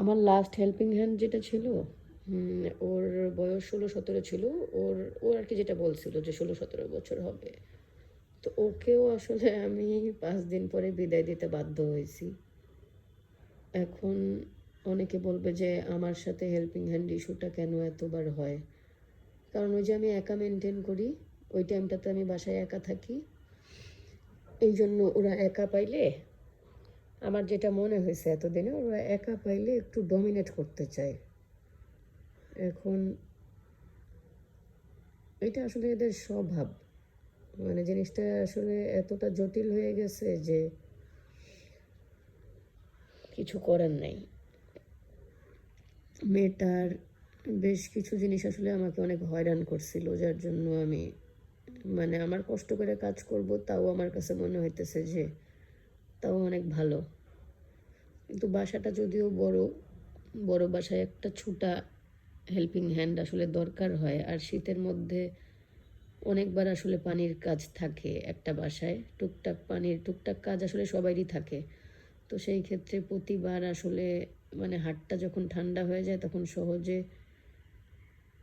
আমার last helping hand যেটা ছিল, ওর বয়স 16-17 ছিল। ওর ও আর কি যেটা বলছিল যে 16-17 বছর হবে। তো ওকেও আসলে আমি 5 দিন পরে বিদায় দিতে বাধ্য হয়েছি। এখন অনেকে বলবে যে আমার সাথে হেল্পিং হ্যান্ড ইস্যুটা কেন এতবার হয়। কারণ ওই যে আমি একা মেনটেন করি, ওই টাইমটাতে আমি বাসায় একা থাকি। এই জন্য ওরা একা পাইলে, আমার যেটা মনে হয়েছে এতদিনে, ওরা একা পাইলে একটু ডমিনেট করতে চায়। এখন এটা আসলে এদের স্বভাব। মানে জিনিসটা আসলে এতটা জটিল হয়ে গেছে যে কিছু করার নাই। মেয়েটার বেশ কিছু জিনিস আসলে আমাকে অনেক হয়রান করছিল, যার জন্য আমি মানে আমার কষ্ট করে কাজ করব তাও আমার কাছে মনে হইতেছে যে তাও অনেক ভালো। কিন্তু বাসাটা যদিও বড়, বড় বাসায় একটা ছোটা হেল্পিং হ্যান্ড আসলে দরকার হয়। আর শীতের মধ্যে অনেকবার আসলে পানির কাজ থাকে একটা বাসায়, টুকটাক পানির টুকটাক কাজ আসলে সবারই থাকে। তো সেই ক্ষেত্রে প্রতিবার আসলে মানে হাতটা যখন ঠান্ডা হয়ে যায় তখন সহজে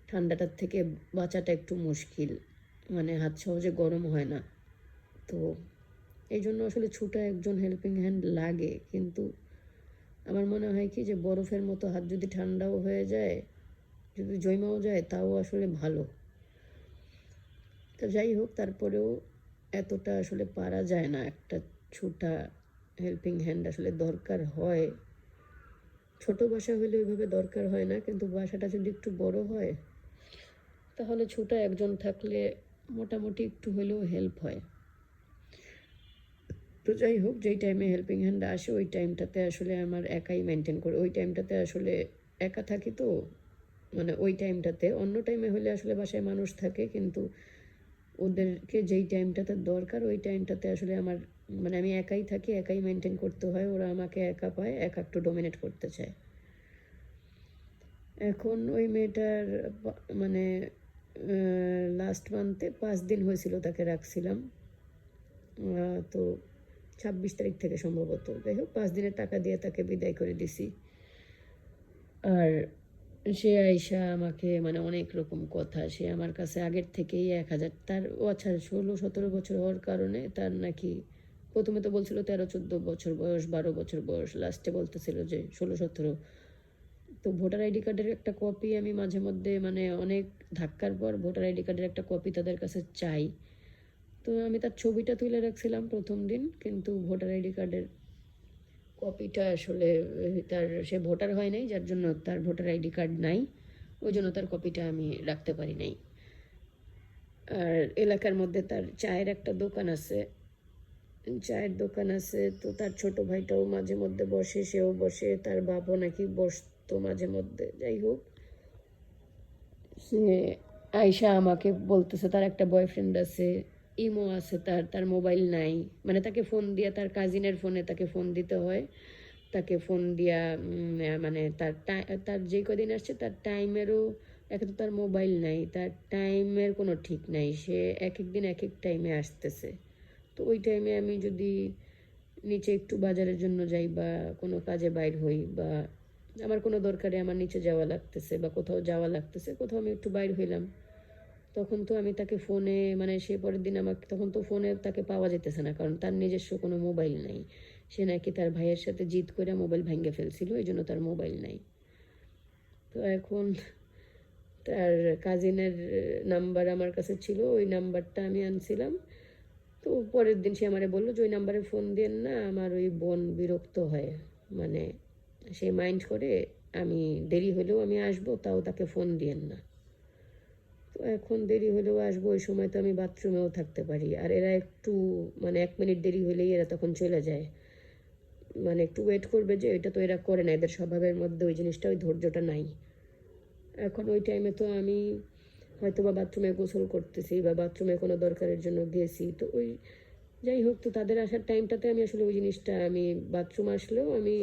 ঠান্ডাটার থেকে বাঁচাটা একটু মুশকিল, মানে হাত সহজে গরম হয় না। তো এই জন্য আসলে ছোটো একজন হেল্পিং হ্যান্ড লাগে। কিন্তু আমার মনে হয় কি যে বরফের মতো হাত যদি ঠান্ডাও হয়ে যায়, যদি জৈমাও যায়, তাও আসলে ভালো। তো যাই হোক, তারপরেও এতটা আসলে পারা যায় না। একটা ছোটা হেল্পিং হ্যান্ড আসলে দরকার হয়। ছোট বাসা হলে ওইভাবে দরকার হয় না, কিন্তু বাসাটা যদি একটু বড় হয় তাহলে ছোটা একজন থাকলে মোটামুটি একটু হলেও হেল্প হয়। তো যাই হোক, যেই টাইমে হেল্পিং হ্যান্ড আসে ওই টাইমটাতে আসলে আমার একাই মেনটেন করে। ওই টাইমটাতে আসলে একা থাকি তো, মানে ওই টাইমটাতে। অন্য টাইমে হলে আসলে বাসায় মানুষ থাকে, কিন্তু ওদেরকে যেই টাইমটাতে দরকার ওই টাইমটাতে আসলে আমার মানে আমি একাই থাকি, একাই মেনটেন করতে হয়। ওরা আমাকে একা পায়, একা একটু ডোমিনেট করতে চায়। এখন ওই মেয়েটার মানে লাস্ট মান্থে 5 দিন হয়েছিল তাকে রাখছিলাম। তো 26 তারিখ থেকে সম্ভবত, যাই হোক 5 দিনের টাকা দিয়ে তাকে বিদায় করে দিছি। আর সে আইসা আমাকে মানে অনেক রকম কথা, সে আমার কাছে আগের থেকেই 1,000 তার, ও আচ্ছা 16-17 বছর হওয়ার কারণে তার নাকি প্রথমে তো বলছিল 13-14 বছর বয়স, 12 বছর বয়স, লাস্টে বলতেছিল যে 16-17। তো ভোটার আইডি কার্ডের একটা কপি আমি মাঝে মধ্যে মানে অনেক ধাক্কার পর ভোটার আইডি কার্ডের একটা কপি তাদের কাছে চাই। তো আমি তার ছবিটা তুলে রাখছিলাম প্রথম দিন, কিন্তু ভোটার আইডি কার্ডের কপিটা আসলে তার, সে ভোটার হয় নাই, যার জন্য তার ভোটার আইডি কার্ড নাই, ওই জন্য তার কপিটা আমি রাখতে পারি নাই। আর এলাকার মধ্যে তার চায়ের একটা দোকান আছে, চায়ের দোকান আছে। তো তার ছোট ভাইটাও মাঝে মধ্যে বসে, সেও বসে, তার বাপও নাকি বসতো মাঝে মধ্যে। যাই হোক, সে আয়শা আমাকে বলতেছে তার একটা বয়ফ্রেন্ড আছে, ইমো আছে, তার তার মোবাইল নাই। মানে তাকে ফোন দিয়া, তার কাজিনের ফোনে তাকে ফোন দিতে হয়। তাকে ফোন দিয়া মানে তার তার যে কদিন আসছে তার টাইমেরও, একে তো তার মোবাইল নাই, তার টাইমের কোনো ঠিক নাই। সে এক এক দিন এক এক টাইমে আসতেছে। তো ওই টাইমে আমি যদি নিচে একটু বাজারের জন্য যাই বা কোনো কাজে বাইর হই, বা আমার কোনো দরকারে আমার নিচে যাওয়া লাগতেছে বা কোথাও যাওয়া লাগতেছে, কোথাও আমি একটু বাইর হইলাম, তখন তো আমি তাকে ফোনে মানে সে পরের দিন আমাকে তখন তো ফোনে তাকে পাওয়া যেতেছে না, কারণ তার নিজস্ব কোনো মোবাইল নাই। সে নাকি তার ভাইয়ের সাথে জিদ করে মোবাইল ভেঙে ফেলছিল, এই জন্য তার মোবাইল নাই। তো এখন তার কাজিনের নাম্বার আমার কাছে ছিল, ওই নাম্বারটা আমি আনছিলাম। তো পরের দিন সে আমারে বললো যে ওই নাম্বারে ফোন দিয়েন না, আমার ওই বোন বিরক্ত হয়, মানে সে মাইন্ড করে, আমি দেরি হলেও আমি আসবো, তাও তাকে ফোন দিয়েন না। তো এখন দেরি হলেও আসবো, ওই সময় তো আমি বাথরুমেও থাকতে পারি। আর এরা একটু মানে 1 মিনিট দেরি হলেই এরা তখন চলে যায়, মানে একটু ওয়েট করবে যে, এটা তো এরা করে না, এদের স্বভাবের মধ্যে ওই জিনিসটা, ওই ধৈর্যটা নাই। এখন ওই টাইমে তো আমি হয়তো বা বাথরুমে গোসল করতেছি বা বাথরুমে কোনো দরকারের জন্য গেছি, তো ওই যাই হোক, তো তাদের আসার টাইমটাতে আমি আসলে ওই জিনিসটা, আমি বাথরুম আসলেও আমি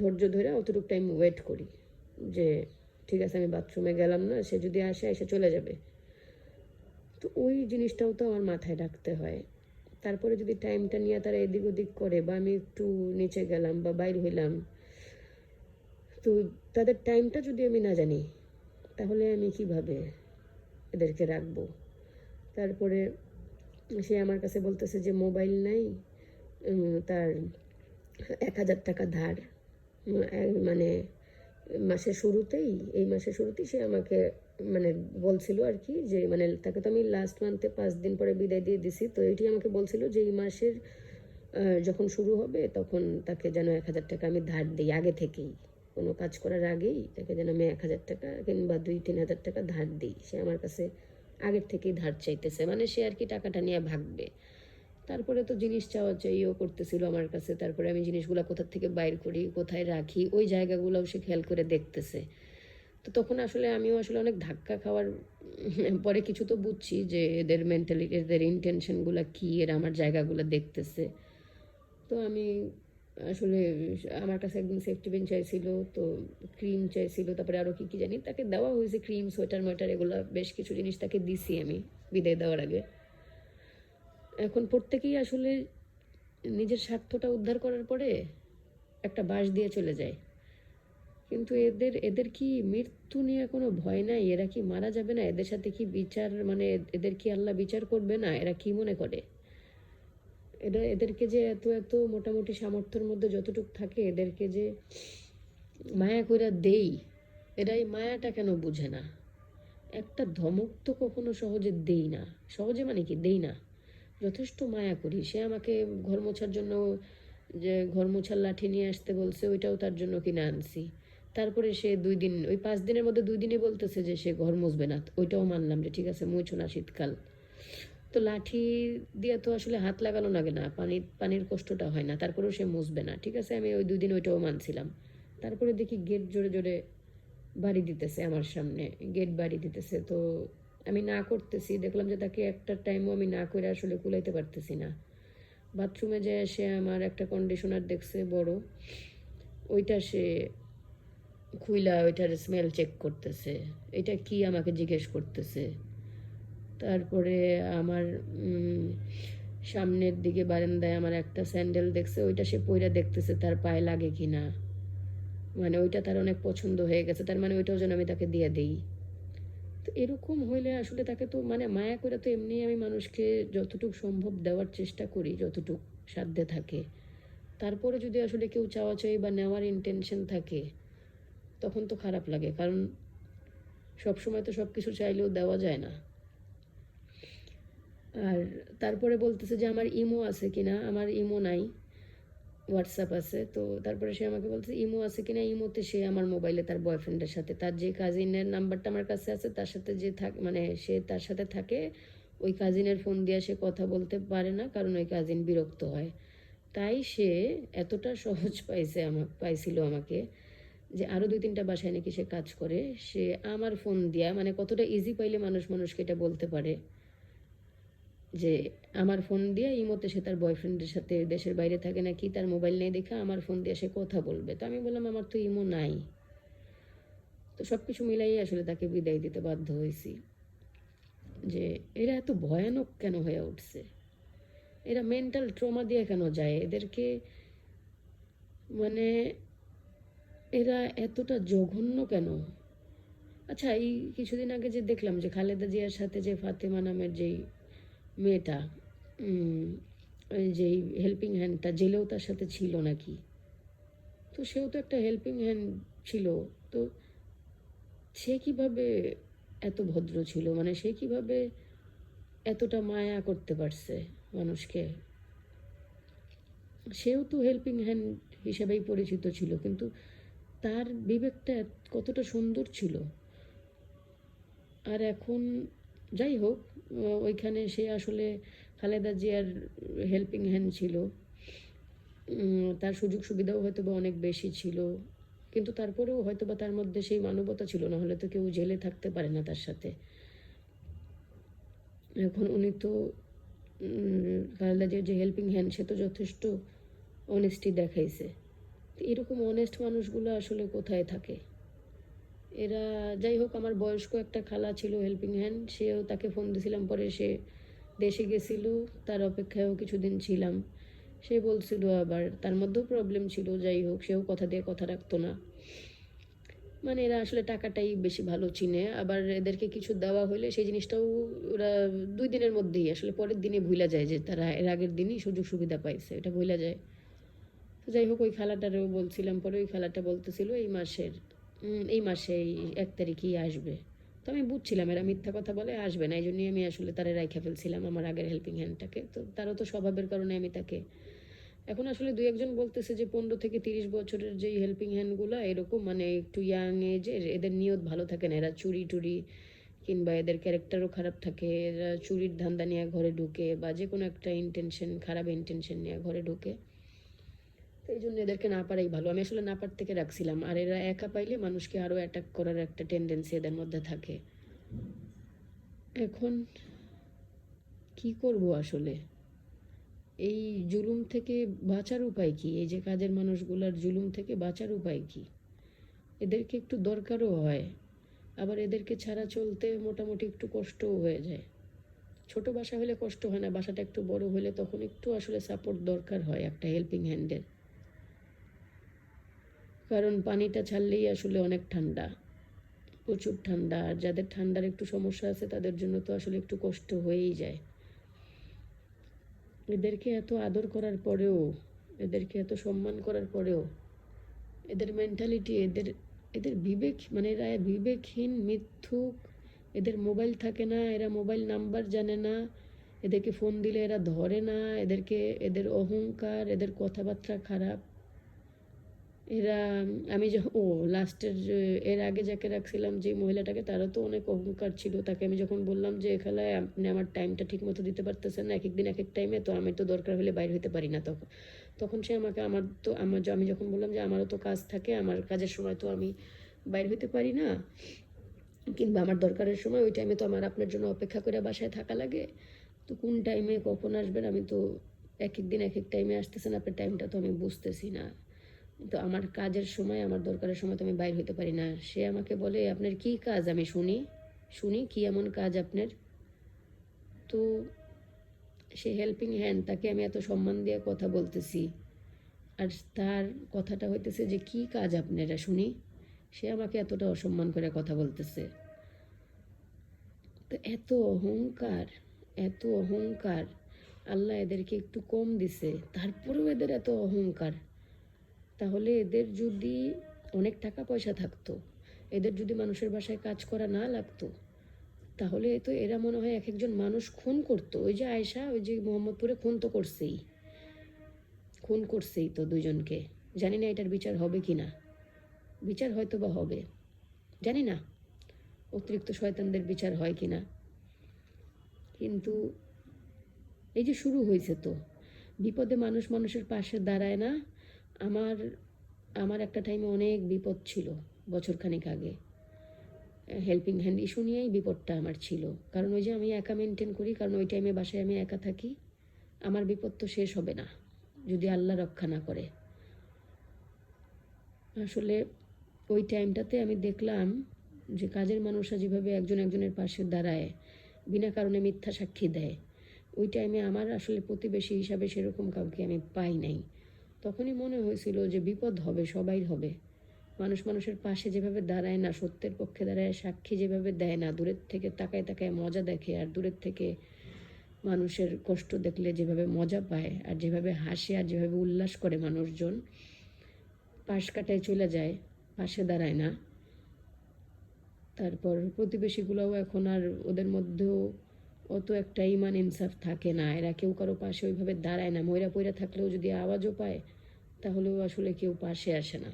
ধৈর্য ধরে অতটুকু টাইম ওয়েট করি যে ঠিক আছে আমি বাথরুমে গেলাম না, সে যদি আসে এসে চলে যাবে। তো ওই জিনিসটাও তো আমার মাথায় রাখতে হয়। তারপরে যদি টাইমটা নিয়ে তারা এদিক ওদিক করে বা আমি একটু নিচে গেলাম বা বাইর হইলাম, তো তাদের টাইমটা যদি আমি না জানি তাহলে আমি কিভাবে এদেরকে রাখবো? তারপরে সে আমার কাছে বলতেছে যে মোবাইল নাই, তার 1,000 টাকা ধার, মানে মাসের শুরুতেই, এই মাসের শুরুতেই সে আমাকে মানে বলছিল আর কি, যে মানে তাকে তো আমি লাস্ট মান্থে 5 দিন পরে বিদায় দিয়ে দিছি, তো এটি আমাকে বলছিল যে এই মাসের যখন শুরু হবে তখন তাকে যেন 1,000 টাকা আমি ধার দিই, আগে থেকেই কোনো কাজ করার আগেই তাকে যেন আমি 1,000 টাকা কিংবা 2-3 হাজার টাকা ধার দিই। সে আমার কাছে আগের থেকেই ধার চাইতেছে, মানে সে আর কি টাকাটা নিয়ে ভাগবে। তারপরে তো জিনিস চাওয়া চাইও করতেছিল আমার কাছে, তারপরে আমি জিনিসগুলো কোথা থেকে বাইর করি, কোথায় রাখি, ওই জায়গাগুলোও সে খেয়াল করে দেখতেছে। তো তখন আসলে আমিও আসলে অনেক ধাক্কা খাওয়ার পরে কিছু তো বুঝছি যে এদের মেন্টালিটি, এদের ইন্টেনশনগুলো কী, এরা আমার জায়গাগুলো দেখতেছে। তো আমি আসলে, আমার কাছে একদিন সেফটি পিন চাইছিল, তো ক্রিম চাইছিল, তারপরে আরও কী কী জানি তাকে দেওয়া হয়েছে, ক্রিম, সোয়েটার মোয়েটার, এগুলো বেশ কিছু জিনিস তাকে দিছি আমি বিদায় দেওয়ার আগে। এখন প্রত্যেকেই আসলে নিজের স্বার্থটা উদ্ধার করার পরে একটা বাঁশ দিয়ে চলে যায়, কিন্তু এদের এদের কি মৃত্যু নিয়ে কোনো ভয় নাই? এরা কি মারা যাবে না? এদের সাথে কি বিচার, মানে এদের কি আল্লাহ বিচার করবে না? এরা কি মনে করে? এদেরকে যে এত এত মোটামুটি সামর্থ্যের মধ্যে যতটুকু থাকে এদেরকে যে মায়া কইরা দেই, এরা এই মায়াটা কেন বুঝে না? একটা ধমক তো কখনো সহজে দেই না, সহজে মানে কি দেই না, যথেষ্ট মায়া করি। সে আমাকে ঘর মোছার জন্য যে ঘর মোছার লাঠি নিয়ে আসতে বলছে, ওইটাও তার জন্য কিনে আনছি। তারপরে সে 2 দিন, ওই 5 দিনের মধ্যে 2 দিনই বলতেছে যে সে ঘর মুছবে না, ওইটাও মানলাম যে ঠিক আছে মুছো না, শীতকাল তো লাঠি দিয়ে তো আসলে হাত লাগানো লাগে না, পানির কষ্টটা হয় না, তারপরেও সে মুছবে না, ঠিক আছে আমি ওই 2 দিন ওইটাও মানছিলাম। তারপরে দেখি গেট জোরে জোরে বাড়ি দিতেছে আমার সামনে, গেট বাড়ি দিতেছে, তো আমি না করতেছি, দেখলাম যে তাকে একটা টাইমও আমি না করে আসলে কুলাইতে পারতেছি না। বাথরুমে যে সে আমার একটা কন্ডিশনার দেখছে বড়, ওইটা সে খুইলা ওইটার স্মেল চেক করতেছে, এটা কি আমাকে জিজ্ঞেস করতেছে। তারপরে আমার সামনের দিকে বারান্দায় আমার একটা স্যান্ডেল দেখছে, ওইটা সে পইরা দেখতেছে তার পায়ে লাগে কি না, মানে ওইটা তার অনেক পছন্দ হয়ে গেছে, তার মানে ওইটাও যেন আমি তাকে দিয়ে দেই। তো এরকম হইলে আসলে তাকে তো মানে মায়া করে তো এমনি আমি মানুষকে যতটুকু সম্ভব দেওয়ার চেষ্টা করি, যতটুকু সাধ্যে থাকে। তারপরে যদি আসলে কেউ চাওয়া চাই বা নেওয়ার ইন্টেনশন থাকে তখন তো খারাপ লাগে, কারণ সবসময় তো সব কিছু চাইলেও দেওয়া যায় না। আর তারপরে বলতেছে যে আমার ইমো আছে কিনা, আমার ইমো নাই, হোয়াটসঅ্যাপ আছে। তো তারপরে সে আমাকে বলছে ইমো আছে কিনা, ইমোতে সে আমার মোবাইলে তার বয়ফ্রেন্ডের সাথে, তার যে কাজিনের নাম্বারটা আমার কাছে আছে তার সাথে যে মানে সে তার সাথে থাকে, ওই কাজিনের ফোন দিয়ে সে কথা বলতে পারে না, কারণ ওই কাজিন বিরক্ত হয়। তাই সে এতটা সহজ পাইছিল আমাকে, যে আরও 2-3টা বাসায় নাকি সে কাজ করে, সে আমার ফোন দিয়া, মানে কতটা ইজি পাইলে মানুষ মানুষকে এটা বলতে পারে, যে আমার ফোন দিয়ে ইমোতে সে তার বয়ফ্রেন্ডের সাথে, দেশের বাইরে থাকে নাকি, তার মোবাইল নেই দেখে আমার ফোন দিয়ে সে কথা বলবে। তো আমি বললাম আমার তো ইমো নাই। তো সব কিছু মিলাইয়ে আসলে তাকে বিদায় দিতে বাধ্য হয়েছি। যে এরা এত ভয়ানক কেন হয়ে উঠছে, এরা মেন্টাল ট্রমা দিয়ে কেন যায়, এদেরকে মানে এরা এতটা জঘন্য কেন? আচ্ছা, এই কিছুদিন আগে যে দেখলাম যে খালেদা জিয়ার সাথে যে ফাতেমা নামের যেই মেয়েটা, যেই হেল্পিং হ্যান্ডটা, জেলেও তার সাথে ছিল নাকি, তো সেও তো একটা হেল্পিং হ্যান্ড ছিল। তো সে কিভাবে এত ভদ্র ছিল, মানে সে কিভাবে এতটা মায়া করতে পারছে মানুষকে? সেও তো হেল্পিং হ্যান্ড হিসেবেই পরিচিত ছিল, কিন্তু তার বিবেকটা কতটা সুন্দর ছিল। আর এখন যাই হোক, ওইখানে সে আসলে খালেদা জিয়ার হেল্পিং হ্যান্ড ছিল, তার সুযোগ সুবিধাও হয়তো বা অনেক বেশি ছিল, কিন্তু তারপরেও হয়তো বা তার মধ্যে সেই মানবতা ছিল, না হলে তো কেউ জেলে থাকতে পারে না তার সাথে। এখন উনি তো খালেদা জিয়ার যে হেল্পিং হ্যান্ড, সে তো যথেষ্ট অনেস্টি দেখাইছে। তো এরকম অনেস্ট মানুষগুলো আসলে কোথায় থাকে এরা? যাই হোক, আমার বয়স্ক একটা খালা ছিল হেল্পিং হ্যান্ড, সেও, তাকে ফোন দিয়েছিলাম, পরে সে দেশে গেছিল, তার অপেক্ষায়ও কিছুদিন ছিলাম। সে বলছিল আবার তার মধ্যেও প্রবলেম ছিল, যাই হোক সেও কথা দিয়ে কথা রাখতো না। মানে এরা আসলে টাকাটাই বেশি ভালো চিনে, আবার এদেরকে কিছু দেওয়া হলে সেই জিনিসটাও ওরা 2 দিনের মধ্যেই আসলে পরের দিনে ভুলা যায় যে তারা এর আগের দিনই সুযোগ সুবিধা পাইছে, এটা ভুলা যায়। তো যাই হোক, ওই খালাটারেও বলছিলাম, পরে ওই খালাটা বলতেছিল এই মাসে এই 1 তারিখেই আসবে। তো আমি বুঝছিলাম এরা মিথ্যা কথা বলে, আসবে না, এই জন্যই আমি আসলে তারে রাইখা ফেলছিলাম আমার আগের হেল্পিং হ্যান্ডটাকে। তো তারও তো স্বভাবের কারণে আমি তাকে, এখন আসলে 2-1 জন বলতেছে যে 15 থেকে 30 বছরের যেই হেল্পিং হ্যান্ডগুলো এরকম মানে একটু ইয়াং এজের, এদের নিয়ত ভালো থাকে না, এরা চুরি টুরি কিংবা এদের ক্যারেক্টারও খারাপ থাকে, এরা চুরির ধান্দা নিয়ে ঘরে ঢুকে বা যে কোনো একটা খারাপ ইন্টেনশন নিয়ে ঘরে ঢুকে। তো এই জন্য এদেরকে না পারাই ভালো, আমি আসলে না পার থেকে রাখছিলাম। আর এরা একা পাইলে মানুষকে আরও অ্যাটাক করার একটা টেন্ডেন্সি এদের মধ্যে থাকে। এখন কি করব আসলে, এই জুলুম থেকে বাঁচার উপায় কি? এই যে কাজের মানুষগুলার জুলুম থেকে বাঁচার উপায় কি? এদেরকে একটু দরকারও হয়, আবার এদেরকে ছাড়া চলতে মোটামুটি একটু কষ্টও হয়ে যায়। ছোট বাসা হলে কষ্ট হয় না, বাসাটা একটু বড় হলে তখন একটু আসলে সাপোর্ট দরকার হয় একটা হেল্পিং হ্যান্ডের। কারণ পানিটা ছাড়লেই আসলে অনেক ঠান্ডা, প্রচুর ঠান্ডা, আর যাদের ঠান্ডার একটু সমস্যা আছে তাদের জন্য তো আসলে একটু কষ্ট হয়েই যায়। এদেরকে এত আদর করার পরেও, এদেরকে এত সম্মান করার পরেও এদের মেন্টালিটি, এদের এদের বিবেক, মানে এরা বিবেকহীন, মিথ্যুক। এদের মোবাইল থাকে না, এরা মোবাইল নাম্বার জানে না, এদেরকে ফোন দিলে এরা ধরে না, এদের অহংকার, এদের কথাবার্তা খারাপ। এরা, আমি লাস্টের এর আগে যাকে রাখছিলাম যে মহিলাটাকে, তারও তো অনেক অহংকার ছিল। তাকে আমি যখন বললাম যে খেলায় আপনি আমার টাইমটা ঠিক মতো দিতে পারতেছেন না, এক এক দিন এক এক টাইমে, তো আমি তো দরকার হলে বাইরে হতে পারি না, তখন তখন সে আমাকে আমি যখন বললাম যে আমারও তো কাজ থাকে, আমার কাজের সময় তো আমি বাইরে হতে পারি না, কিংবা আমার দরকারের সময় ওই টাইমে তো আমার আপনার জন্য অপেক্ষা করে বাসায় থাকা লাগে, তো কোন টাইমে কখন আসবেন আমি তো এক এক দিন এক এক টাইমে আসতেছেন, আপনার টাইমটা তো আমি বুঝতেছি না, তো আমার কাজের সময় আমার দরকারের সময় তো আমি বাইর হতে পারি না। সে আমাকে বলে আপনার কি কাজ, আমি শুনি শুনি কি এমন কাজ আপনার? তো সে হেল্পিং হ্যান্ড, তাকে আমি এত সম্মান দিয়ে কথা বলতেছি, আর তার কথাটা হইতেছে যে কি কাজ আপনারা শুনি, সে আমাকে এতটা অসম্মান করে কথা বলতেছে। তো এত অহংকার, এত অহংকার, আল্লাহ এদেরকে একটু কম দিছে, তারপরেও এদের এত অহংকার। তাহলে এদের যদি অনেক টাকা পয়সা থাকতো, এদের যদি মানুষের বাসায় কাজ করা না লাগতো, তাহলে তো এরা মনে হয় এক একজন মানুষ খুন করতো। ওই যে আয়েশা, ওই যে মোহাম্মদপুরে খুন করছেই তো 2 জনকে। জানি না এটার বিচার হবে কি না, বিচার হয়তো বা হবে, জানি না অতিরিক্ত শয়তানদের বিচার হয় কি না। কিন্তু এই যে শুরু হয়েছে, তো বিপদে মানুষ মানুষের পাশে দাঁড়ায় না। আমার আমার একটা টাইমে অনেক বিপদ ছিল, বছরখানেক আগে হেল্পিং হ্যান্ড ইস্যু নিয়েই বিপদটা আমার ছিল। কারণ ওই যে আমি একা মেনটেন করি, কারণ ওই টাইমে বাসায় আমি একা থাকি, আমার বিপদ তো শেষ হবে না যদি আল্লাহ রক্ষা না করে। আসলে ওই টাইমটাতে আমি দেখলাম যে কাজের মানুষরা যেভাবে একজন একজনের পাশে দাঁড়ায়, বিনা কারণে মিথ্যা সাক্ষী দেয়, ওই টাইমে আমার আসলে প্রতিবেশী হিসাবে সেরকম কাউকে আমি পাই নাই। তখনই মনে হয়েছিল যে বিপদ হবে, সবাই হবে। মানুষ মানুষের পাশে যেভাবে দাঁড়ায় না, সত্যের পক্ষে দাঁড়ায়, সাক্ষী যেভাবে দেয় না, দূরের থেকে তাকায় তাকায় মজা দেখে, আর দূরের থেকে মানুষের কষ্ট দেখলে যেভাবে মজা পায়, আর যেভাবে হাসে, আর যেভাবে উল্লাস করে মানুষজন, পাশ কাটায় চলে যায়, পাশে দাঁড়ায় না। তারপর প্রতিবেশীগুলোও এখন আর ওদের মধ্যেও অত একটা ইমান ইনসাফ থাকে না, এরা কেউ কারো পাশে ওইভাবে দাঁড়ায় না, ময়রা পয়রা থাকলেও যদি আওয়াজও পায় তাহলেও আসলে কেউ পাশে আসে না।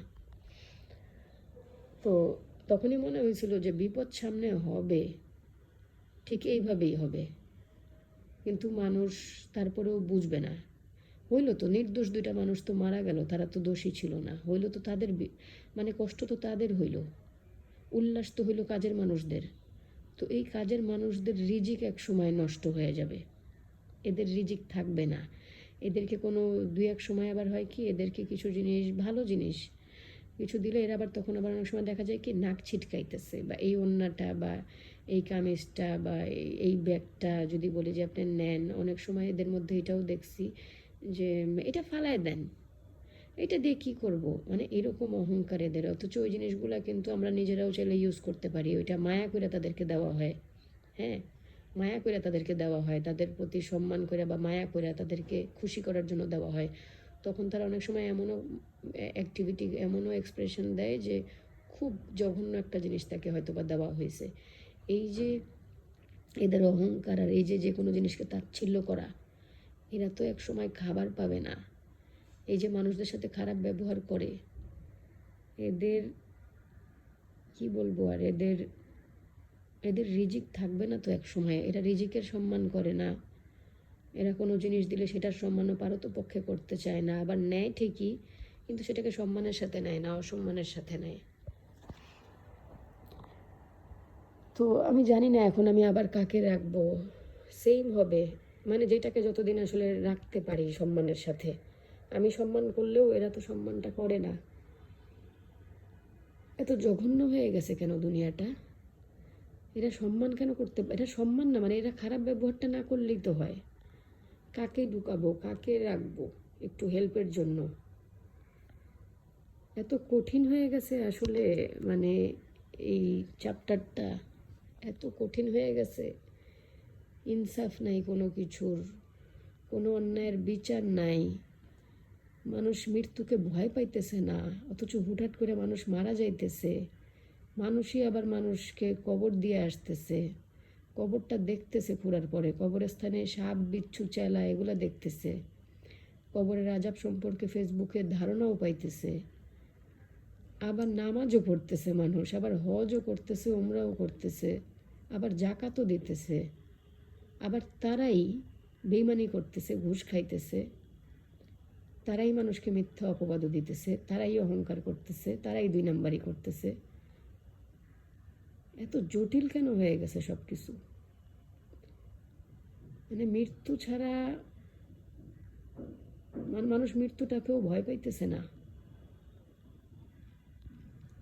তো তখনই মনে হয়েছিল যে বিপদ সামনে হবে, ঠিক এইভাবেই হবে, কিন্তু মানুষ তারপরেও বুঝবে না। হইল তো নির্দোষ 2টা মানুষ তো মারা গেল, তারা তো দোষী ছিল না, হইল তো তাদের মানে কষ্ট তো তাদের হইল, উল্লাস তো হইল কাজের মানুষদের। তো এই কাজের মানুষদের রিজিক এক সময় নষ্ট হয়ে যাবে, এদের রিজিক থাকবে না। এদেরকে কোনো 2-1 সময় আবার হয় কি, এদেরকে কিছু জিনিস, ভালো জিনিস কিছু দিলে এরা আবার তখন আবার অনেক সময় দেখা যায় কি নাক ছিটকাইতেছে, বা এই ওড়নাটা বা এই কামিজটা বা এই ব্যাগটা যদি বলি যে আপনি নেন, অনেক সময় এদের মধ্যে এটাও দেখছি যে এটা ফালায় দেন, এটা দিয়ে কী করবো, মানে এরকম অহংকার এদের। অথচ ওই জিনিসগুলো কিন্তু আমরা নিজেরাও চাইলে ইউজ করতে পারি, ওইটা মায়া করে তাদেরকে দেওয়া হয়। হ্যাঁ, মায়া করে তাদেরকে দেওয়া হয়, তাদের প্রতি সম্মান করে বা মায়া করে তাদেরকে খুশি করার জন্য দেওয়া হয়। তখন তারা অনেক সময় এমনও অ্যাক্টিভিটি, এমনও এক্সপ্রেশন দেয় যে খুব জঘন্য একটা জিনিস তাকে হয়তো বা দেওয়া হয়েছে। এই যে এদের অহংকার আর এই যে যে কোনো জিনিসকে তাচ্ছিল্য করা, এরা তো এক সময় খাবার পাবে না। এই যে মানুষদের সাথে খারাপ ব্যবহার করে, এদের কি বলবো আর, এদের এদের রিজিক থাকবে না তো এক সময়। এরা রিজিকের সম্মান করে না, এরা কোনো জিনিস দিলে সেটার সম্মানও পারতপক্ষে করতে চায় না, আবার নেয় ঠিকই কিন্তু সেটাকে সম্মানের সাথে নেয় না, অসম্মানের সাথে নেয়। তো আমি জানি না এখন আমি আবার কাকে রাখবো। সেম হবে, মানে যেটাকে যতদিন আসলে রাখতে পারি সম্মানের সাথে। আমি সম্মান করলেও এরা তো সম্মানটা করে না। এত জঘন্য হয়ে গেছে কেন দুনিয়াটা? এরা সম্মান কেন করতে, এটা সম্মান না, মানে এরা খারাপ ব্যবহারটা না করলেই তো হয়। কাকে ঢুকাবো, কাকে রাখবো একটু হেল্পের জন্য? এত কঠিন হয়ে গেছে আসলে, মানে এই চ্যাপ্টারটা এত কঠিন হয়ে গেছে। ইনসাফ নাই কোনো কিছুর, কোনো অন্যায়ের বিচার নাই। মানুষ মৃত্যুকে ভয় পাইতেছে না, অথচ হুটহাট করে মানুষ মারা যাইতেছে। মানুষই আবার মানুষকে কবর দিয়ে আসতেছে, কবরটা দেখতেছে ঘোরার পরে, কবরস্থানে সাপ বিচ্ছু চেলা এগুলা দেখতেছে, কবরের আজাব সম্পর্কে ফেসবুকে ধারণাও পাইতেছে। আবার নামাজও পড়তেছে মানুষ, আবার হজও করতেছে, উমরাও করতেছে, আবার জাকাতও দিতেছে। আবার তারাই বেইমানি করতেছে, ঘুষ খাইতেছে, তারাই মানুষকে মিথ্যা অপবাদও দিতেছে, তারাই অহংকার করতেছে, তারাই দুই নাম্বারি করতেছে। এত জটিল কেন হয়ে গেছে সব কিছু? মানে মৃত্যু ছাড়া মানুষ মৃত্যুটাকেও ভয় পাইতেছে না।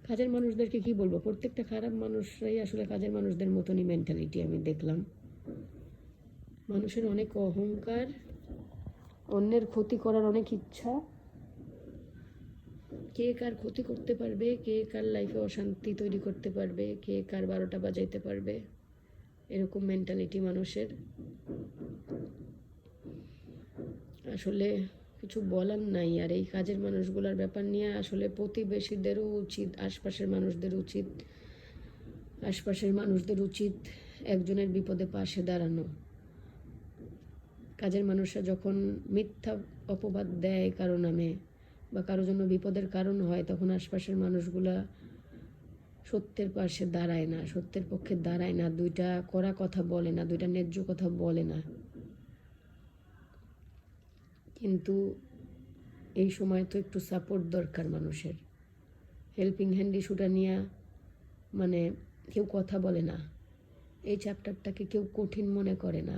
কাজের মানুষদেরকে কি বলবো, প্রত্যেকটা খারাপ মানুষরাই আসলে কাজের মানুষদের মতনই মেন্টালিটি আমি দেখলাম। মানুষের অনেক অহংকার, অন্যের ক্ষতি করার অনেক ইচ্ছা, কে কার ক্ষতি করতে পারবে, কে কার লাইফে অশান্তি তৈরি করতে পারবে, কে কার 12টা বাজাইতে পারবে, এরকম মেন্টালিটি মানুষের। আসলে কিছু বলার নাই। আর এই কাজের মানুষগুলোর ব্যাপার নিয়ে আসলে প্রতিবেশীদেরও উচিত, আশপাশের মানুষদের উচিত একজনের বিপদে পাশে দাঁড়ানো। কাজের মানুষরা যখন মিথ্যা অপবাদ দেয় কারো নামে বা কারো জন্য বিপদের কারণ হয়, তখন আশপাশের মানুষগুলা সত্যের পাশে দাঁড়ায় না, সত্যের পক্ষে দাঁড়ায় না, দুইটা কড়া কথা বলে না, দুইটা ন্যায্য কথা বলে না। কিন্তু এই সময় তো একটু সাপোর্ট দরকার মানুষের। হেল্পিং হ্যান্ড ইস্যুটা নিয়ে মানে কেউ কথা বলে না, এই চ্যাপ্টারটাকে কেউ কঠিন মনে করে না।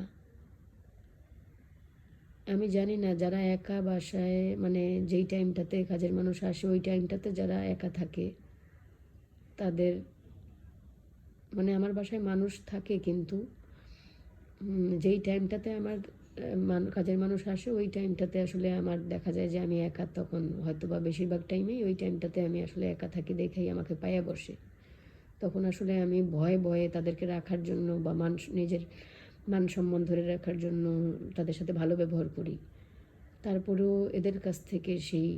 আমি জানি না যারা একা বাসায়, মানে যেই টাইমটাতে কাজের মানুষ আসে ওই টাইমটাতে যারা একা থাকে তাদের, মানে আমার বাসায় মানুষ থাকে কিন্তু যেই টাইমটাতে আমার কাজের মানুষ আসে ওই টাইমটাতে আসলে আমার দেখা যায় যে আমি একা, তখন হয়তো বা বেশিরভাগ টাইমেই ওই টাইমটাতে আমি আসলে একা থাকি দেখেই আমাকে পায়া বসে। তখন আসলে আমি ভয়ে ভয়ে তাদেরকে রাখার জন্য বা নিজের মান সম্মান ধরে রাখার জন্য তাদের সাথে ভালো ব্যবহার করি, তারপরেও এদের কাছ থেকে সেই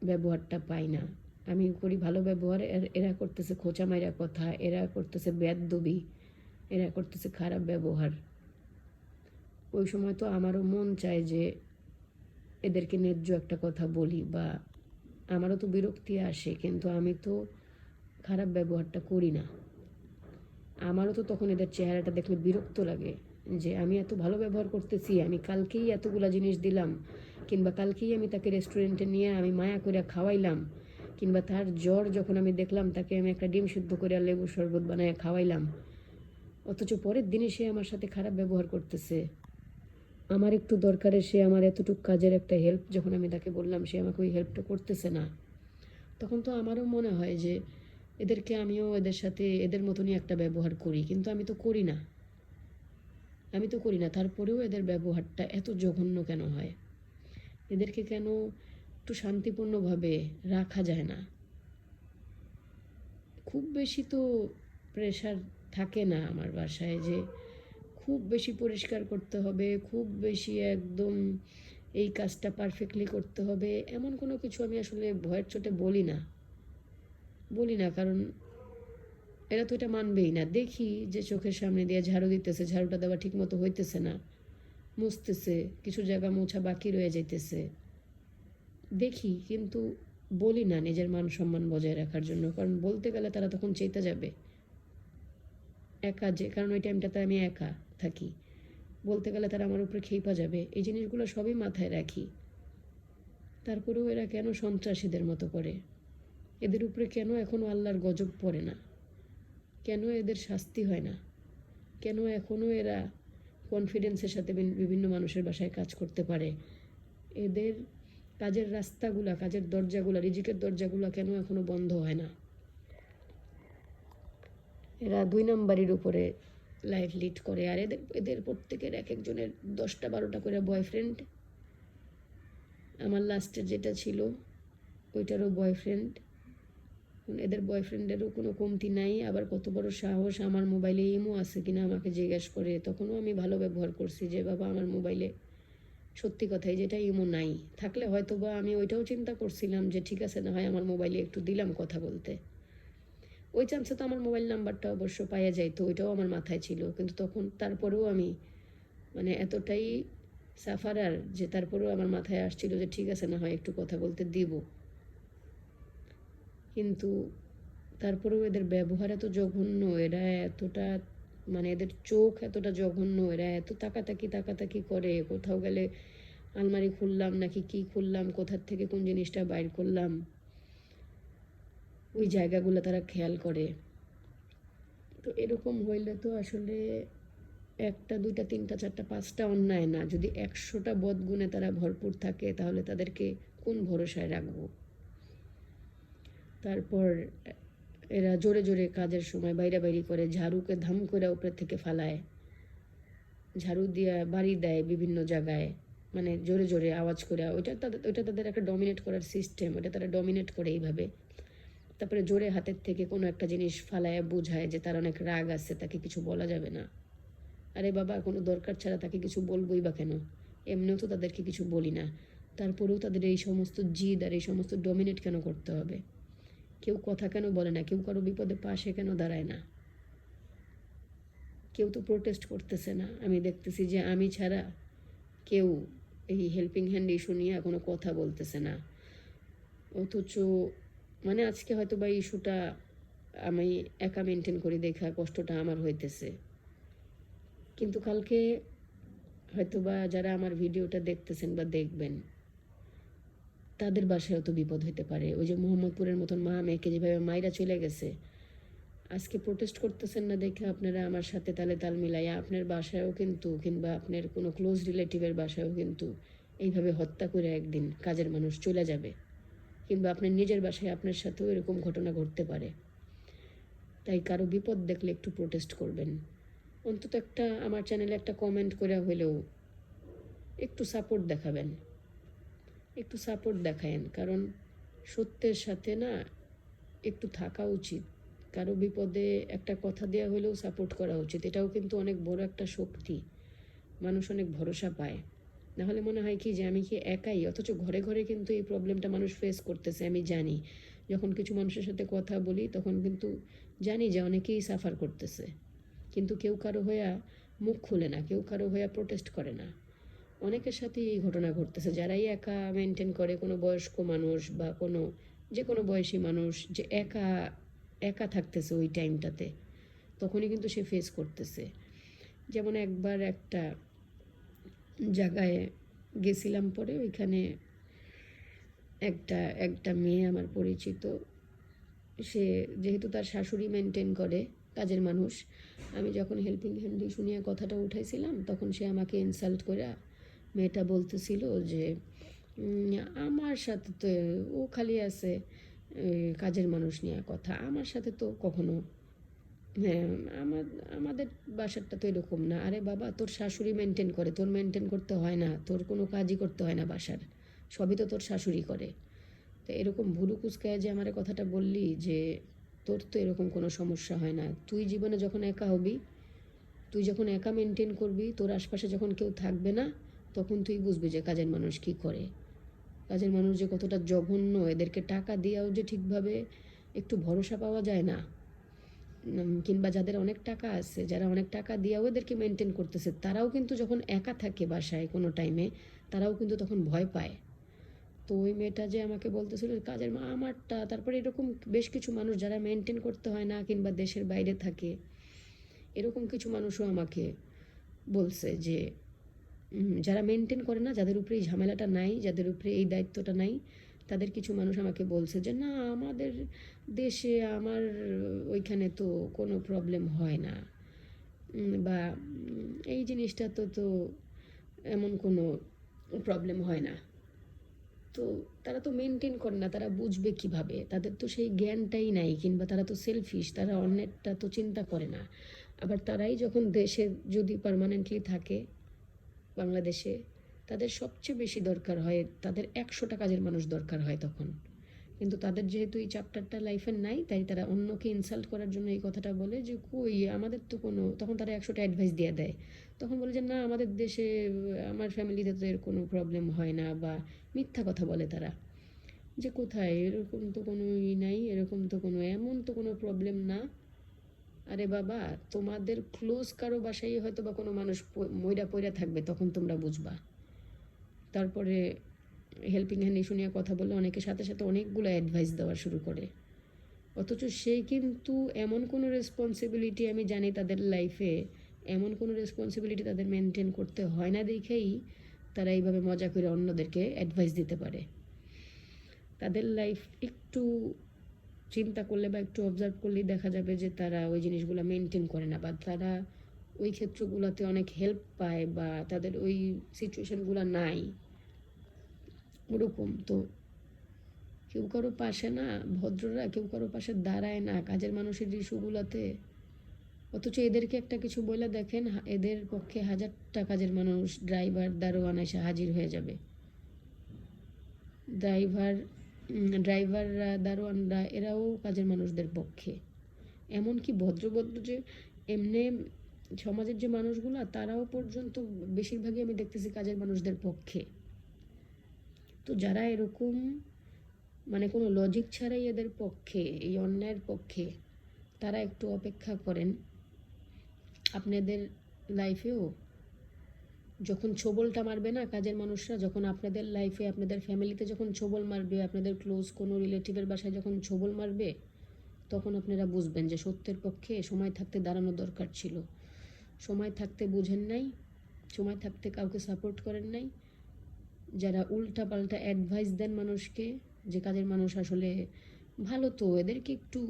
ব্যবহারটা পাই না। আমি করি ভালো ব্যবহার, এরা করতেছে খোঁচা মাইরা কথা, এরা করতেছে বেয়াদবি, এরা করতেছে খারাপ ব্যবহার। ওই সময় তো আমারও মন চায় যে এদেরকে ন্যায্য একটা কথা বলি, বা আমারও তো বিরক্তি আসে, কিন্তু আমি তো খারাপ ব্যবহারটা করি না। আমারও তো তখন এদের চেহারাটা দেখলে বিরক্ত লাগে যে আমি এত ভালো ব্যবহার করতেছি, আমি কালকেই এতগুলা জিনিস দিলাম, কিংবা কালকেই আমি তাকে রেস্টুরেন্টে নিয়ে আমি মায়া করে খাওয়াইলাম, কিংবা তার জ্বর যখন আমি দেখলাম তাকে আমি একটা ডিম সিদ্ধ করে আর লেবুর শরবত বানায় খাওয়াইলাম, অথচ পরের দিনে সে আমার সাথে খারাপ ব্যবহার করতেছে। আমার একটু দরকারে সে আমার এতটুকু কাজের একটা হেল্প যখন আমি তাকে বললাম, সে আমাকে ওই হেল্পটা করতেছে না। তখন তো আমারও মনে হয় যে এদেরকে আমিও এদের সাথে এদের মতনই একটা ব্যবহার করি, কিন্তু আমি তো করি না, তারপরেও এদের ব্যবহারটা এত জঘন্য কেন হয়? এদেরকে কেন একটু শান্তিপূর্ণভাবে রাখা যায় না। খুব বেশি তো প্রেশার থাকে না আমার বাসায় যে খুব বেশি পরিষ্কার করতে হবে, খুব বেশি একদম এই কাজটা পারফেক্টলি করতে হবে, এমন কোনো কিছু আমি আসলে ভয়ের চোটে বলি না, কারণ এরা তো এটা মানবেই না। দেখি যে চোখের সামনে দিয়ে ঝাড়ু দিতেছে, ঝাড়ুটা দেওয়া ঠিক মতো হইতেছে না, মুছতেছে, কিছু জায়গা মোছা বাকি রয়ে যাইতেছে, দেখি, কিন্তু বলি না নিজের মান সম্মান বজায় রাখার জন্য। কারণ বলতে গেলে তারা তখন চেতে যাবে একা, যে কারণ ওই টাইমটাতে আমি একা থাকি, বলতে গেলে তারা আমার উপরে খেপা যাবে। এই জিনিসগুলো সবই মাথায় রাখি। তারপরেও এরা কেন সন্ত্রাসীদের মতো করে? এদের উপরে কেন এখনও আল্লাহর গজব পড়ে না? কেন এদের শাস্তি হয় না? কেন এখনও এরা কনফিডেন্সের সাথে বিভিন্ন মানুষের বাসায় কাজ করতে পারে? এদের কাজের রাস্তাগুলা, কাজের দরজাগুলা, রিজিকের দরজাগুলা কেন এখনও বন্ধ হয় না? এরা 2 নাম্বারির উপরে লাইফ লিড করে। আর এদের এদের প্রত্যেকের এক একজনের 10টা-12টা করে বয়ফ্রেন্ড। আমার লাস্টের যেটা ছিল ওইটারও বয়ফ্রেন্ড। এদের বয়ফ্রেন্ডেরও কোনো কমতি নাই। আবার কত বড় সাহস, আমার মোবাইলে ইমো আছে কিনা আমাকে জিজ্ঞেস করে। তখনও আমি ভালো ব্যবহার করছি যে বাবা আমার মোবাইলে সত্যি কথাই যেটা ইমো নাই, থাকলে হয়তো বা আমি ওইটাও চিন্তা করছিলাম যে ঠিক আছে, না হয় আমার মোবাইলে একটু দিলাম কথা বলতে। ওই চান্সে তো আমার মোবাইল নাম্বারটা অবশ্য পাওয়া যাইতো, ওইটাও আমার মাথায় ছিল। কিন্তু তখন তারপরেও আমি মানে এতটাই সাফারার যে তারপরেও আমার মাথায় আসছিল যে ঠিক আছে, না হয় একটু কথা বলতে দিব। কিন্তু তারপরেও এদের ব্যবহার এত জঘন্য, এরা এতটা মানে এদের চোখ এতটা জঘন্য, এরা এত তাকাতাকি করে। কোথাও গেলে আলমারি খুললাম নাকি কি খুললাম, কোথার থেকে কোন জিনিসটা বাইর করলাম, ওই জায়গাগুলো তারা খেয়াল করে। তো এরকম হইলে তো আসলে একটা, দুইটা, তিনটা, চারটা, পাঁচটা অন্যায় না, যদি 100টা বদগুণে তারা ভরপুর থাকে তাহলে তাদেরকে কোন ভরসায় রাখবো? তারপর এরা জোরে জোরে কাজের সময় বাইরাবাইরি করে, ঝাড়ুকে ধাম করে উপরে থেকে ফালায়, ঝাড়ু দিয়ে বাড়ি দেয় বিভিন্ন জায়গায়, মানে জোরে জোরে আওয়াজ করে। ওইটা তাদের একটা ডমিনেট করার সিস্টেম, ওটা তারা ডমিনেট করে এইভাবে। তারপরে জোরে হাতের থেকে কোনো একটা জিনিস ফালায় বোঝায় যে তার অনেক রাগ আছে, তাকে কিছু বলা যাবে না। আরে বাবা, কোনো দরকার ছাড়া তাকে কিছু বলবোই বা কেন? এমনিও তো তাদেরকে কিছু বলি না, তারপরেও তাদের এই সমস্ত জিদ আর এই সমস্ত ডমিনেট কেন করতে হবে? কেউ কথা কেন বলে না? কেউ কারো বিপদে পাশে কেন দাঁড়ায় না? কেউ তো প্রোটেস্ট করতেছে না। আমি দেখতেছি যে আমি ছাড়া কেউ এই হেল্পিং হ্যান্ড ইস্যু নিয়ে কোনো কথা বলতেছে না। অথচ মানে আজকে হয়তো বা ইস্যুটা আমি একা মেনটেন করি দেখা কষ্টটা আমার হইতেছে, কিন্তু কালকে হয়তো বা যারা আমার ভিডিওটা দেখতেছেন বা দেখবেন তাদের বাসায়ও তো বিপদ হতে পারে। ওই যে মোহাম্মদপুরের মতন মা মেয়েকে যেভাবে মাইরা চলে গেছে, আজকে প্রোটেস্ট করতেছেন না দেখে আপনারা আমার সাথে তালে তাল মিলাইয়া আপনার বাসায়ও কিন্তু, কিংবা আপনার কোনো ক্লোজ রিলেটিভের বাসায়ও কিন্তু এইভাবে হত্যা করে একদিন কাজের মানুষ চলে যাবে, কিংবা আপনার নিজের বাসায় আপনার সাথেও এরকম ঘটনা ঘটতে পারে। তাই কারো বিপদ দেখলে একটু প্রোটেস্ট করবেন, অন্তত একটা আমার চ্যানেলে একটা কমেন্ট করে হলেও একটু সাপোর্ট দেখাবেন, একটু সাপোর্ট দেখায়েন। কারণ সত্যের সাথে না একটু থাকা উচিত। কারো বিপদে একটা কথা দেওয়া হলেও সাপোর্ট করা উচিত। এটাও কিন্তু অনেক বড় একটা শক্তি, মানুষ অনেক ভরসা পায়। নাহলে মনে হয় কি যে আমি কি একাই? অথচ ঘরে ঘরে কিন্তু এই প্রবলেমটা মানুষ ফেস করতেছে, আমি জানি। যখন কিছু মানুষের সাথে কথা বলি তখন কিন্তু জানি যে অনেকেই সাফার করতেছে, কিন্তু কেউ কারো হইয়া মুখ খুলে না, কেউ কারো হইয়া প্রোটেস্ট করে না। অনেকের সাথেই এই ঘটনা ঘটতেছে, যারাই একা মেনটেন করে, কোনো বয়স্ক মানুষ বা কোনো যে কোনো বয়সী মানুষ যে একা একা থাকতেছে ওই টাইমটাতে, তখনই কিন্তু সে ফেস করতেছে। যেমন একবার একটা জায়গায় গেছিলাম, পরে ওইখানে একটা একটা মেয়ে আমার পরিচিত, সে যেহেতু তার শাশুড়ি মেনটেন করে কাজের মানুষ, আমি যখন হেল্পিং হ্যান্ড ইস্যু নিয়ে কথাটা উঠাইছিলাম তখন সে আমাকে ইনসাল্ট করে মেয়েটা বলতেছিল যে আমার সাথে তো ও খালি আছে কাজের মানুষ নিয়ে কথা, আমার সাথে তো কখনো, হ্যাঁ, আমাদের বাসারটা তো এরকম না। আরে বাবা, তোর শাশুড়ি মেনটেন করে, তোর মেনটেন করতে হয় না, তোর কোনো কাজই করতে হয় না বাসার, সবই তো তোর শাশুড়ি করে। তো এরকম ভুরু কুচকায় যে আমার কথাটা বললি যে তোর তো এরকম কোনো সমস্যা হয় না, তুই জীবনে যখন একা হবি, তুই যখন একা মেনটেন করবি, তোর আশপাশে যখন কেউ থাকবে না, তখন তুই বুঝবি যে কাজের মানুষ কী করে, কাজের মানুষ যে কতটা জঘন্য, এদেরকে টাকা দিয়েও যে ঠিকভাবে একটু ভরসা পাওয়া যায় না। কিংবা যাদের অনেক টাকা আছে, যারা অনেক টাকা দিয়েও এদেরকে মেনটেন করতেছে, তারাও কিন্তু যখন একা থাকে বাসায় কোনো টাইমে, তারাও কিন্তু তখন ভয় পায়। তো ওই মেয়েটা যে আমাকে বলতেছিল কাজের মা আমারটা, তারপরে এরকম বেশ কিছু মানুষ যারা মেনটেন করতে হয় না কিংবা দেশের বাইরে থাকে, এরকম কিছু মানুষও আমাকে বলছে যে যারা মেনটেন করে না, যাদের উপরে এই ঝামেলাটা নাই, যাদের উপরে এই দায়িত্বটা নাই, তাদের কিছু মানুষ আমাকে বলছে যে না আমাদের দেশে আমার ওইখানে তো কোনো প্রবলেম হয় না, বা এই জিনিসটা তো তো এমন কোনো প্রবলেম হয় না। তো তারা তো মেনটেন করে না, তারা বুঝবে কিভাবে, তাদের তো সেই জ্ঞানটাই নাই, কিংবা তারা তো সেলফিশ, তারা অন্যেরটা তো চিন্তা করে না। আবার তারাই যখন দেশে যদি পার্মানেন্টলি থাকে বাংলাদেশে, তাদের সবচেয়ে বেশি দরকার হয়, তাদের 100টা কাজের মানুষ দরকার হয় তখন। কিন্তু তাদের যেহেতু এই চ্যাপ্টারটা লাইফের নাই, তাই তারা অন্যকে ইনসাল্ট করার জন্য এই কথাটা বলে যে কই আমাদের তো কোনো, তখন তারা 100টা অ্যাডভাইস দিয়ে দেয়। তখন বলে যে না আমাদের দেশে আমার ফ্যামিলিতে তো এর কোনো প্রবলেম হয় না, বা মিথ্যা কথা বলে তারা, যে কোথায় এরকম তো কোনো নাই, এরকম তো কোনো, এমন তো কোনো প্রবলেম না। আরে বাবা, তোমাদের ক্লোজ কারো বাসায় হয়তো বা কোনো মানুষ মইরা পইরা থাকবে, তখন তোমরা বুঝবা। তারপরে হেল্পিং হ্যান্ড ইস্যু নিয়ে কথা বললে অনেকের সাথে সাথে অনেকগুলো অ্যাডভাইস দেওয়া শুরু করে, অথচ সে কিন্তু এমন কোনো রেসপন্সিবিলিটি, আমি জানি তাদের লাইফে এমন কোনো রেসপন্সিবিলিটি তাদের মেনটেন করতে হয় না দেখেই তারা এইভাবে মজা করে অন্যদেরকে অ্যাডভাইস দিতে পারে। তাদের লাইফ একটু চিন্তা করলে বা একটু অবজার্ভ করলেই দেখা যাবে যে তারা ওই জিনিসগুলো মেনটেন করে না, বা তারা ওই ক্ষেত্রগুলোতে অনেক হেল্প পায়, বা তাদের ওই সিচুয়েশনগুলো নাই ওরকম। তো কেউ কারো পাশে না, ভদ্ররা কেউ কারো পাশে দাঁড়ায় না কাজের মানুষের ইস্যুগুলোতে, অথচ এদেরকে একটা কিছু বলে দেখেন, এদের পক্ষে 1000টা কাজের মানুষ, ড্রাইভার দারোয়ান এসে হাজির হয়ে যাবে। ড্রাইভার ড্রাইভাররা, দারোয়ানরা, এরাও কাজের মানুষদের পক্ষে। এমনকি ভদ্র যে এমনি সমাজের যে মানুষগুলো, তারাও পর্যন্ত বেশিরভাগই আমি দেখতেছি কাজের মানুষদের পক্ষে। তো যারা এরকম মানে কোনো লজিক ছাড়াই এদের পক্ষে, এই অন্যায়ের পক্ষে, তারা একটু অপেক্ষা করেন। আপনাদের লাইফেও যখন ছোবলটা মারবে না কাজের মানুষরা, যখন আপনাদের লাইফে, আপনাদের ফ্যামিলিতে যখন ছোবল মারবে, আপনাদের ক্লোজ কোনো রিলেটিভের বাসায় যখন ছোবল মারবে, তখন আপনারা বুঝবেন যে সত্যের পক্ষে সময় থাকতে দাঁড়ানো দরকার ছিল। সময় থাকতে বুঝেন নাই, সময় থাকতে কাউকে সাপোর্ট করেন নাই। যারা উল্টা পাল্টা অ্যাডভাইস দেন মানুষকে যে কাজের মানুষ আসলে ভালো, তো এদেরকে একটু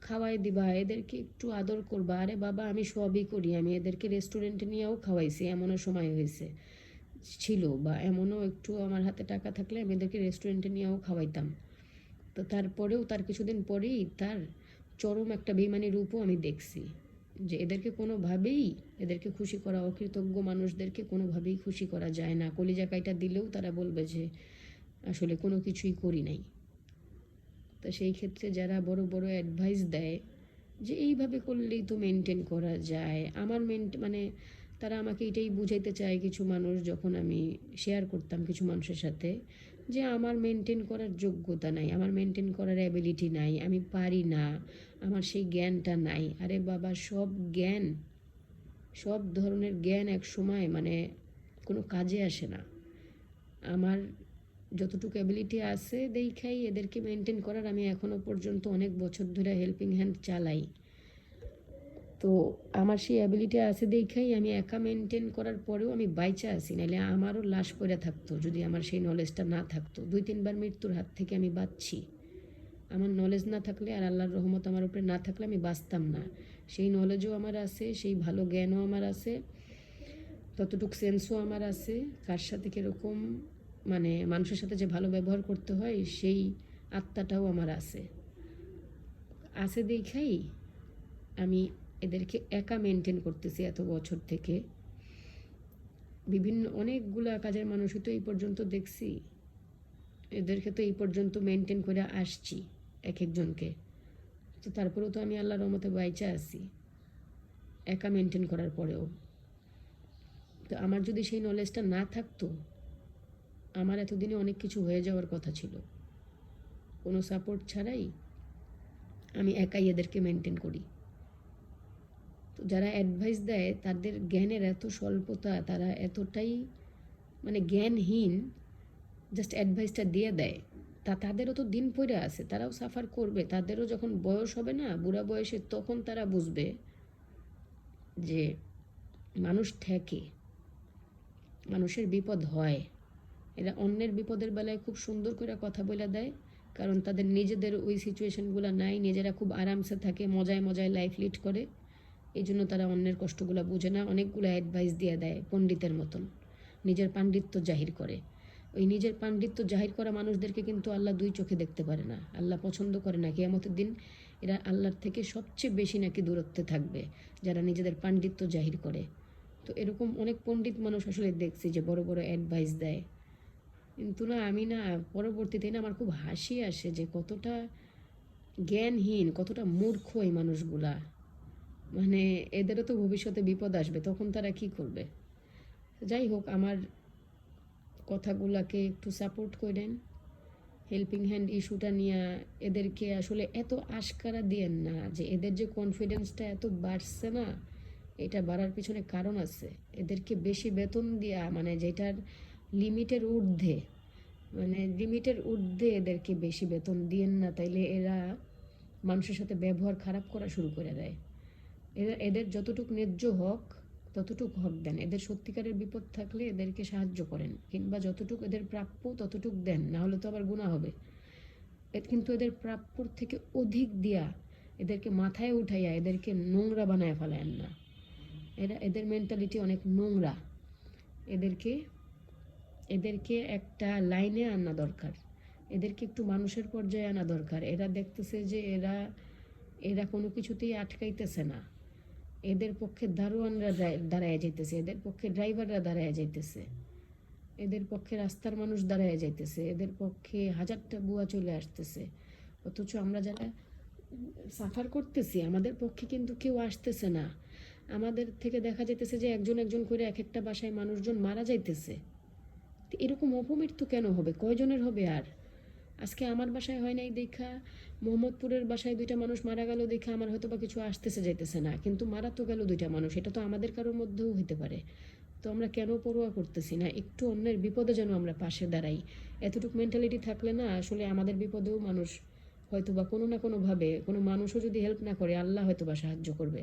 খাওয়াই দিবা, এদেরকে একটু আদর করবা। আরে বাবা, আমি সবই করি, আমি এদেরকে রেস্টুরেন্টে নিয়েও খাওয়াইছি, এমনও সময় হয়েছে ছিল, বা এমনও একটু আমার হাতে টাকা থাকলে আমি এদেরকে রেস্টুরেন্টে নিয়েও খাওয়াইতাম। তো তারপরেও তার কিছুদিন পরেই তার চরম একটা বেইমানি রূপও আমি দেখছি, যে এদেরকে কোনোভাবেই, এদেরকে খুশি করা, অকৃতজ্ঞ মানুষদেরকে কোনোভাবেই খুশি করা যায় না। কলিজা কাইটা দিলেও তারা বলবে যে আসলে কোনো কিছুই করি নাই। তো সেই ক্ষেত্রে যারা বড় বড় অ্যাডভাইস দেয় যে এইভাবে করলেই তো মেনটেন করা যায়, আমার মানে তারা আমাকে এটাই বুঝাইতে চায় কিছু মানুষ, যখন আমি শেয়ার করতাম কিছু মানুষের সাথে, যে আমার মেনটেন করার যোগ্যতা নাই, আমার মেনটেন করার অ্যাবিলিটি নাই, আমি পারি না, আমার সেই জ্ঞানটা নাই। আরে বাবা, সব জ্ঞান, সব ধরনের জ্ঞান এক সময় মানে কোনো কাজে আসে না। আমার যতটুকু অ্যাবিলিটি আছে দেখাই এদেরকে মেনটেন করার, আমি এখনও পর্যন্ত অনেক বছর ধরে হেল্পিং হ্যান্ড চালাই। তো আমার সেই অ্যাবিলিটি আছে দেখাই আমি একা মেনটেন করার পরেও আমি বাইচা আছি, নাহলে আমারও লাশ পড়ে থাকতো যদি আমার সেই নলেজটা না থাকতো। 2-3বার মৃত্যুর হাত থেকে আমি বাঁচছি। আমার নলেজ না থাকলে, আর আল্লাহর রহমত আমার উপরে না থাকলে আমি বাঁচতাম না। সেই নলেজও আমার আছে, সেই ভালো জ্ঞানও আমার আছে, ততটুকু সেন্সও আমার আছে, কার সাথে কীরকম মানে মানুষের সাথে যে ভালো ব্যবহার করতে হয় সেই আত্মাটাও আমার আছে দেখাই আমি এদেরকে একা মেনটেন করতেছি এত বছর থেকে। বিভিন্ন অনেকগুলো কাজের মানুষই তো এই পর্যন্ত দেখছি, এদেরকে তো এই পর্যন্ত মেনটেন করে আসছি এক একজনকে, তো তারপরেও তো আমি আল্লাহর রহমতে বাইচা আছি একা মেনটেন করার পরেও। তো আমার যদি সেই নলেজটা না থাকতো, আমার এতদিনে অনেক কিছু হয়ে যাওয়ার কথা ছিল। কোনো সাপোর্ট ছাড়াই আমি একাই এদেরকে মেনটেন করি। তো যারা অ্যাডভাইস দেয় তাদের জ্ঞানের এত স্বল্পতা, তারা এতটাই মানে জ্ঞানহীন, জাস্ট অ্যাডভাইসটা দিয়ে দেয়। তাদেরও তো দিন পড়ে আছে, তারাও সাফার করবে, তাদেরও যখন বয়স হবে না বুড়া বয়সে, তখন তারা বুঝবে যে মানুষ ঠেকে, মানুষের বিপদ হয়। এরা অন্যের বিপদের বেলায় খুব সুন্দর করে কথা বলে দেয়, কারণ তাদের নিজেদের ওই সিচুয়েশনগুলো নাই, নিজেরা খুব আরামসে থাকে, মজায় মজায় লাইফ লিড করে। এই জন্য তারা অন্যের কষ্টগুলো বুঝে না, অনেকগুলো অ্যাডভাইস দিয়ে দেয় পণ্ডিতের মতন, নিজের পাণ্ডিত্য জাহির করে। ওই নিজের পাণ্ডিত্য জাহির করা মানুষদেরকে কিন্তু আল্লাহ দুই চোখে দেখতে পারে না, আল্লাহ পছন্দ করে না। কিয়ামতের দিন এরা আল্লাহর থেকে সবচেয়ে বেশি নাকি দূরত্বে থাকবে, যারা নিজেদের পাণ্ডিত্য জাহির করে। তো এরকম অনেক পণ্ডিত মানুষ আসলে দেখছি যে বড় বড় অ্যাডভাইস দেয়, কিন্তু না আমি না পরবর্তীতে না আমার খুব হাসি আসে যে কতটা জ্ঞানহীন, কতটা মূর্খ এই মানুষগুলা। মানে এদেরও তো ভবিষ্যতে বিপদ আসবে, তখন তারা কি করবে? যাই হোক, আমার কথাগুলাকে একটু সাপোর্ট করেন। হেল্পিং হ্যান্ড ইস্যুটা নিয়ে এদেরকে আসলে এত আশকারা দিয়েন না, যে এদের যে কনফিডেন্সটা এত বাড়ছে না, এটা বাড়ার পিছনে কারণ আছে। এদেরকে বেশি বেতন দেওয়া, মানে যেটার লিমিটের ঊর্ধ্বে, মানে লিমিটের ঊর্ধ্বে এদেরকে বেশি বেতন দিয়েন না, তাইলে এরা মানুষের সাথে ব্যবহার খারাপ করা শুরু করে দেয়। এদের যতটুকু ন্যায্য হক ততটুকু হক দেন। এদের সত্যিকারের বিপদ থাকলে এদেরকে সাহায্য করেন, কিংবা যতটুকু এদের প্রাপ্য ততটুকু দেন, না হলে তো আবার গুনাহ হবে। কিন্তু এদের প্রাপ্যর থেকে অধিক দিয়া এদেরকে মাথায় উঠাইয়া এদেরকে নোংরা বানায় ফেলায়েন না। এদের মেন্টালিটি অনেক নোংরা। এদেরকে এদেরকে একটা লাইনে আনা দরকার, এদেরকে একটু মানুষের পর্যায়ে আনা দরকার। এরা দেখতেছে যে এরা এরা কোনো কিছুতেই আটকাইতেছে না, এদের পক্ষে দারোয়ানরা দাঁড়ায় যাইতেছে, এদের পক্ষে ড্রাইভাররা দাঁড়ায় যাইতেছে, এদের পক্ষে রাস্তার মানুষ দাঁড়ায় যাইতেছে, এদের পক্ষে হাজারটা বুয়া চলে আসতেছে। অথচ আমরা যারা সাফার করতেছি আমাদের পক্ষে কিন্তু কেউ আসতেছে না। আমাদের থেকে দেখা যাইতেছে যে একজন একজন করে এক একটা বাসায় মানুষজন মারা যাইতেছে। তো এরকম অপমৃত্যু কেন হবে? কয়জনের হবে? আর আজকে আমার বাসায় হয় নাই দেখা, মোহাম্মদপুরের বাসায় 2টা মানুষ মারা গেল দেখা আমার হয়তো বা কিছু আসতেছে যাইতেছে না, কিন্তু মারা তো গেল 2টা মানুষ, এটা তো আমাদের কারোর মধ্যেও হতে পারে। তো আমরা কেন পরোয়া করতেছি না? একটু অন্যের বিপদে যেন আমরা পাশে দাঁড়াই। এতটুকু মেন্টালিটি থাকলে না আসলে আমাদের বিপদেও মানুষ হয়তো বা কোনো না কোনোভাবে, কোনো মানুষও যদি হেল্প না করে, আল্লাহ হয়তো বা সাহায্য করবে।